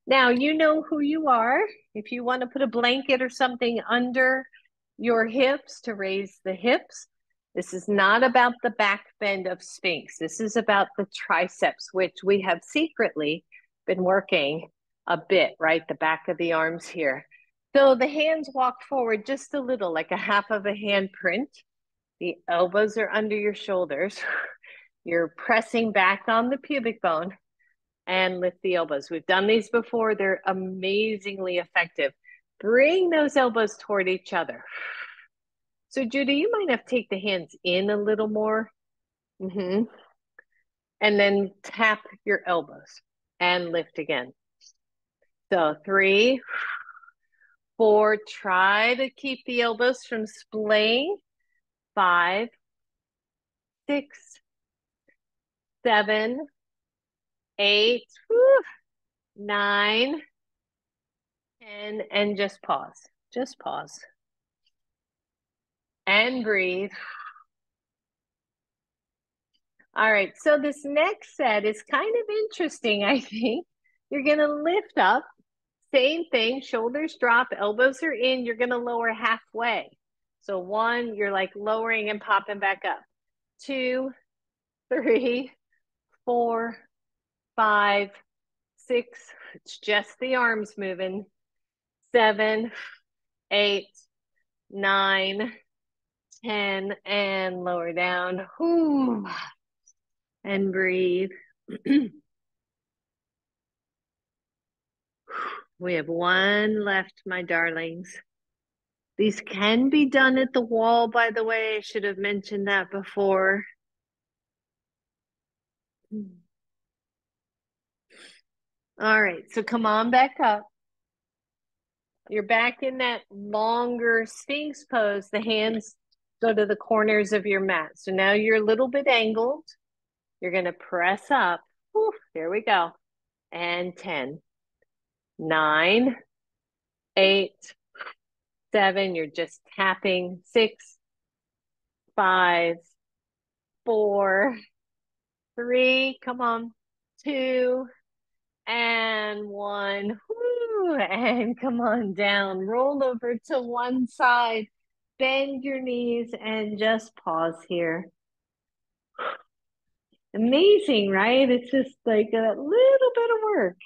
Now, you know who you are. If you want to put a blanket or something under your hips to raise the hips, this is not about the back bend of Sphinx. This is about the triceps, which we have secretly been working a bit, right? The back of the arms here. So the hands walk forward just a little, like a half of a hand print. The elbows are under your shoulders. You're pressing back on the pubic bone and lift the elbows. We've done these before. They're amazingly effective. Bring those elbows toward each other. So Judy, you might have to take the hands in a little more. And then tap your elbows and lift again. So 3, 4, try to keep the elbows from splaying. 5, 6, 7, 8, 9, 10, and just pause. Just pause. And breathe. All right, so this next set is kind of interesting, I think. You're going to lift up, same thing, shoulders drop, elbows are in, you're going to lower halfway. So 1, you're like lowering and popping back up. 2, 3, 4, 5, 6, it's just the arms moving. 7, 8, 9, 10, and lower down. Whew. And breathe. We have one left, my darlings. These can be done at the wall, by the way. I should have mentioned that before. All right, so come on back up. You're back in that longer Sphinx pose. The hands go to the corners of your mat. So now you're a little bit angled. You're going to press up. Whew, here we go. And 10, 9, 8, 7, you're just tapping. 6, 5, 4, 3, come on. 2, and 1. Woo, and come on down. Roll over to one side. Bend your knees and just pause here. Amazing, right? It's just like a little bit of work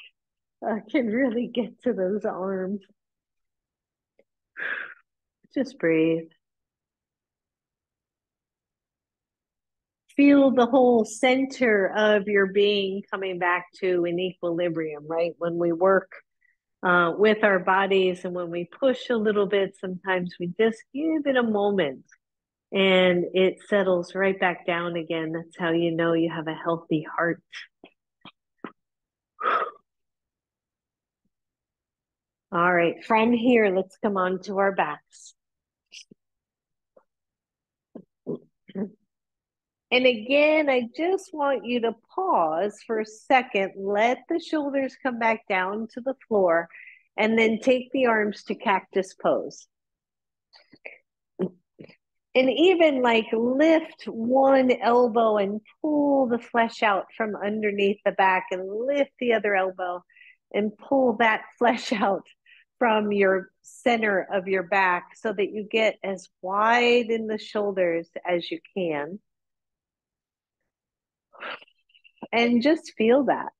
can really get to those arms. Just breathe. Feel the whole center of your being coming back to an equilibrium, right? When we work with our bodies and when we push a little bit, sometimes we just give it a moment and it settles right back down again. That's how you know you have a healthy heart. All right, from here, let's come on to our backs. And again, I just want you to pause for a second, let the shoulders come back down to the floor, and then take the arms to cactus pose. And even like lift one elbow and pull the flesh out from underneath the back, and lift the other elbow and pull that flesh out from your center of your back so that you get as wide in the shoulders as you can. And just feel that.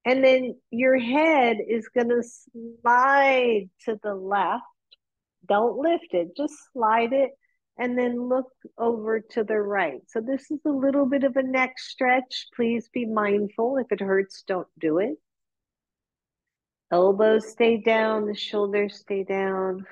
And then your head is going to slide to the left. Don't lift it, just slide it and then look over to the right. So this is a little bit of a neck stretch. Please be mindful. If it hurts, don't do it. Elbows stay down, the shoulders stay down.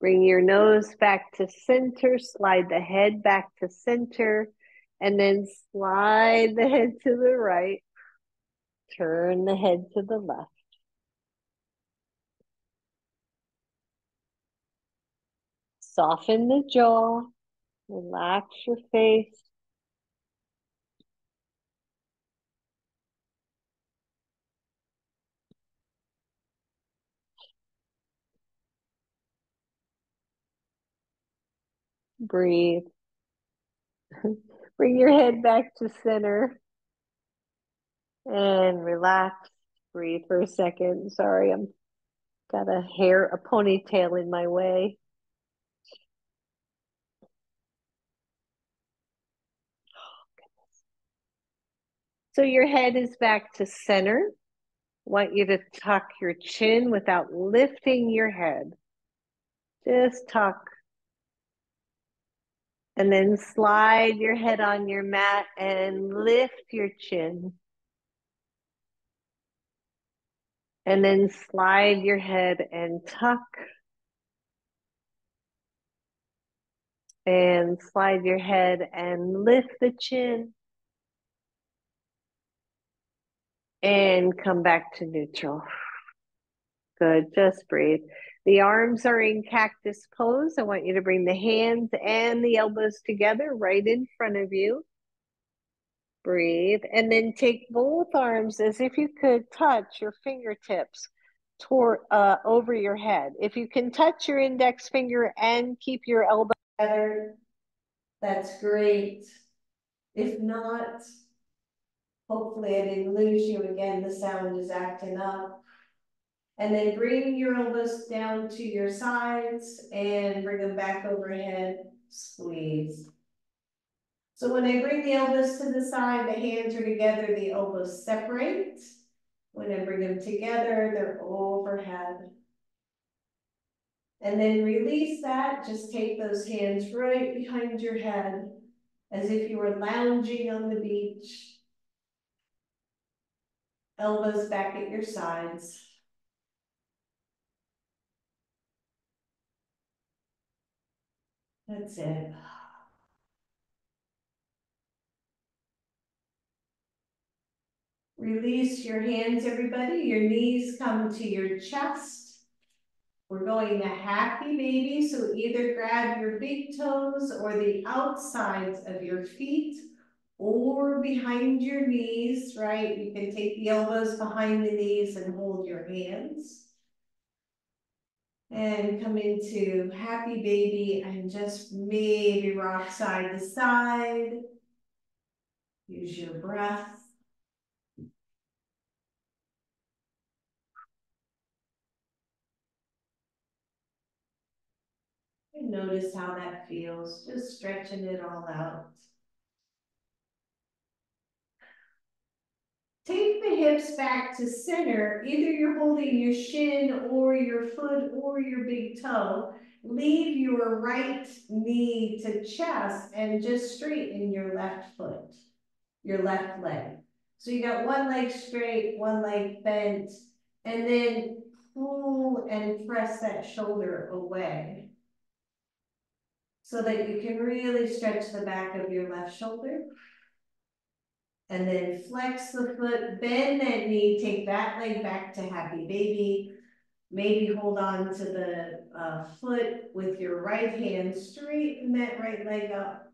Bring your nose back to center, slide the head back to center, and then slide the head to the right. Turn the head to the left. Soften the jaw, relax your face. Breathe. Bring your head back to center and relax. Breathe for a second. Sorry, I'm got a ponytail in my way. So your head is back to center. I want you to tuck your chin without lifting your head. Just tuck. And then slide your head on your mat and lift your chin. And then slide your head and tuck. And slide your head and lift the chin. And come back to neutral. Good, just breathe. The arms are in cactus pose. I want you to bring the hands and the elbows together right in front of you. Breathe, and then take both arms as if you could touch your fingertips toward over your head. If you can touch your index finger and keep your elbow together, that's great. If not, hopefully I didn't lose you again. The sound is acting up. And then bring your elbows down to your sides and bring them back overhead, squeeze. So when I bring the elbows to the side, the hands are together, the elbows separate. When I bring them together, they're overhead. And then release that, just take those hands right behind your head, as if you were lounging on the beach. Elbows back at your sides. That's it. Release your hands, everybody. Your knees come to your chest. We're going to happy baby, so either grab your big toes or the outsides of your feet or behind your knees, right? You can take the elbows behind the knees and hold your hands. And come into happy baby and just maybe rock side to side. Use your breath. And notice how that feels, just stretching it all out. Take the hips back to center. Either you're holding your shin or your foot or your big toe. Leave your right knee to chest and just straighten your left foot, your left leg. So you got one leg straight, one leg bent, and then pull and press that shoulder away so that you can really stretch the back of your left shoulder. And then flex the foot, bend that knee, take that leg back to happy baby. Maybe hold on to the foot with your right hand, straighten that right leg up.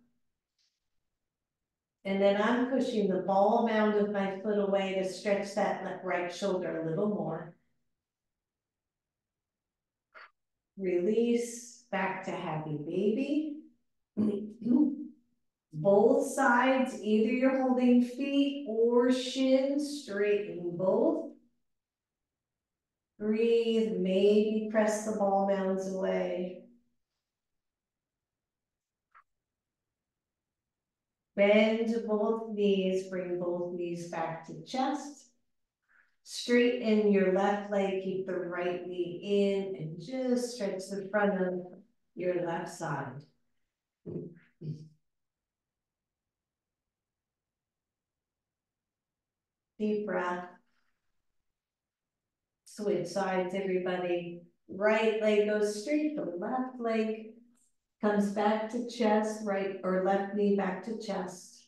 And then I'm pushing the ball mound of my foot away to stretch that right shoulder a little more. Release back to happy baby. Both sides, either you're holding feet or shins, straighten both. Breathe, maybe press the ball mounds away. Bend both knees, bring both knees back to chest. Straighten your left leg, keep the right knee in, and just stretch the front of your left side. Deep breath. Switch sides, everybody. Right leg goes straight, the left leg comes back to chest, right or left knee back to chest.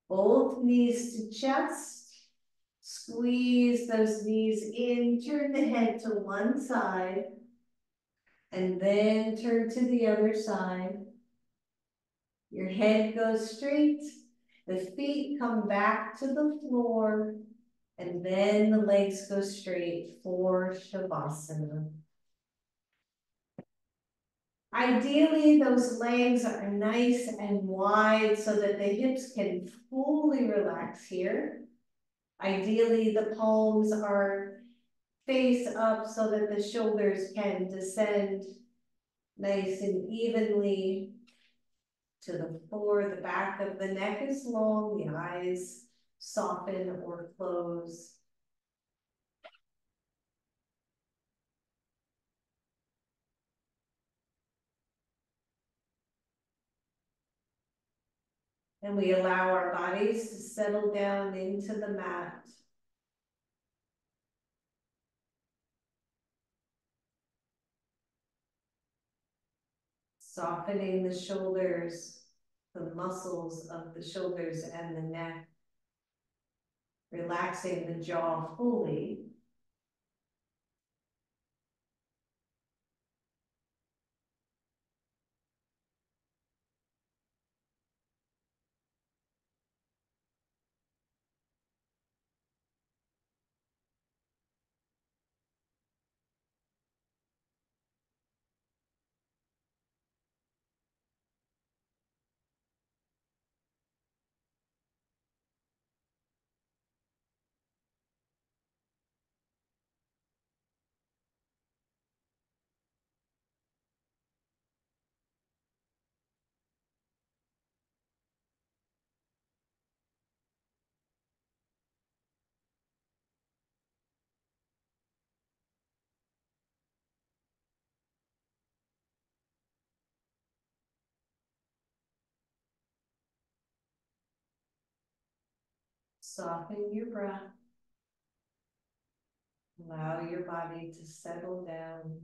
Both knees to chest. Squeeze those knees in, turn the head to one side, and then turn to the other side. Your head goes straight, the feet come back to the floor, and then the legs go straight for Shavasana. Ideally, those legs are nice and wide so that the hips can fully relax here. Ideally, the palms are face up so that the shoulders can descend nice and evenly to the floor. The back of the neck is long, the eyes soften or close. And we allow our bodies to settle down into the mat. Softening the shoulders, the muscles of the shoulders and the neck. Relaxing the jaw fully. Soften your breath. Allow your body to settle down.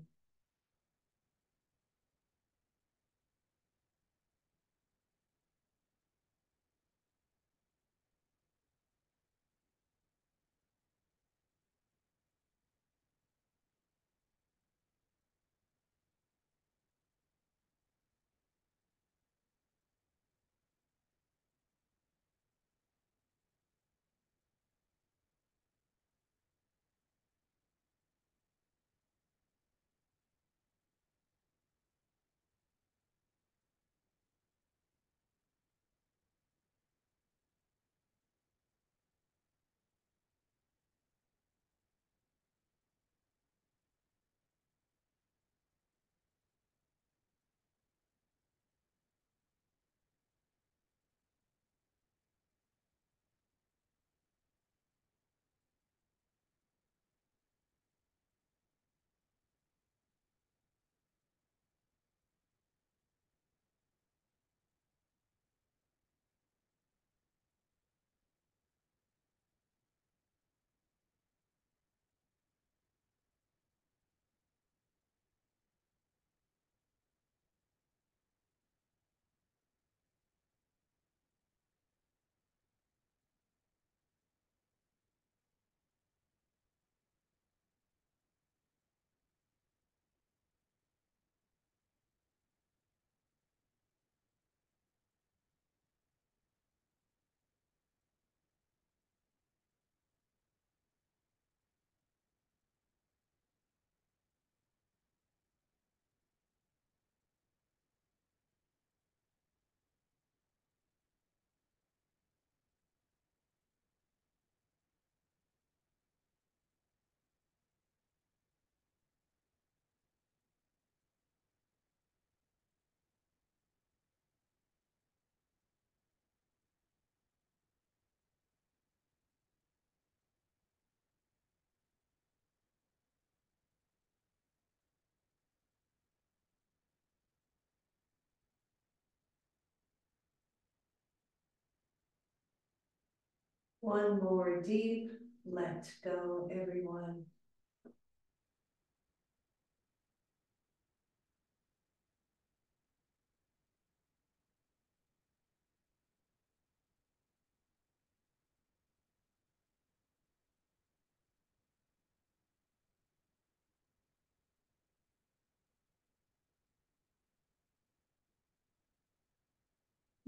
One more deep, let go, everyone.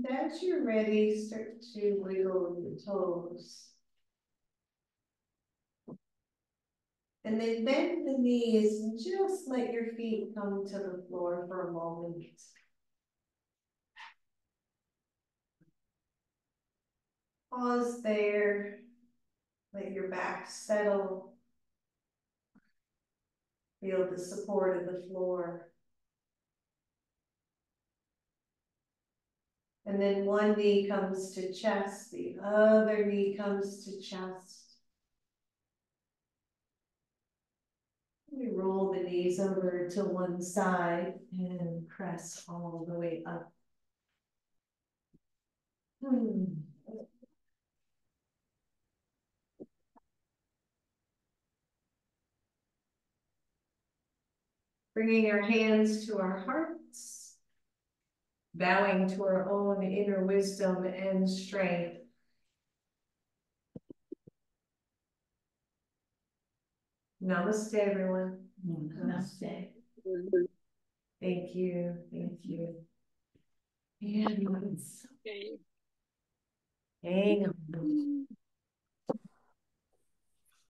As you're ready, start to wiggle your toes. And then bend the knees and just let your feet come to the floor for a moment. Pause there. Let your back settle. Feel the support of the floor. And then one knee comes to chest, the other knee comes to chest. We roll the knees over to one side and press all the way up. Bringing our hands to our hearts, bowing to our own inner wisdom and strength. Namaste, everyone. Namaste. Thank you. Thank you. And hang on.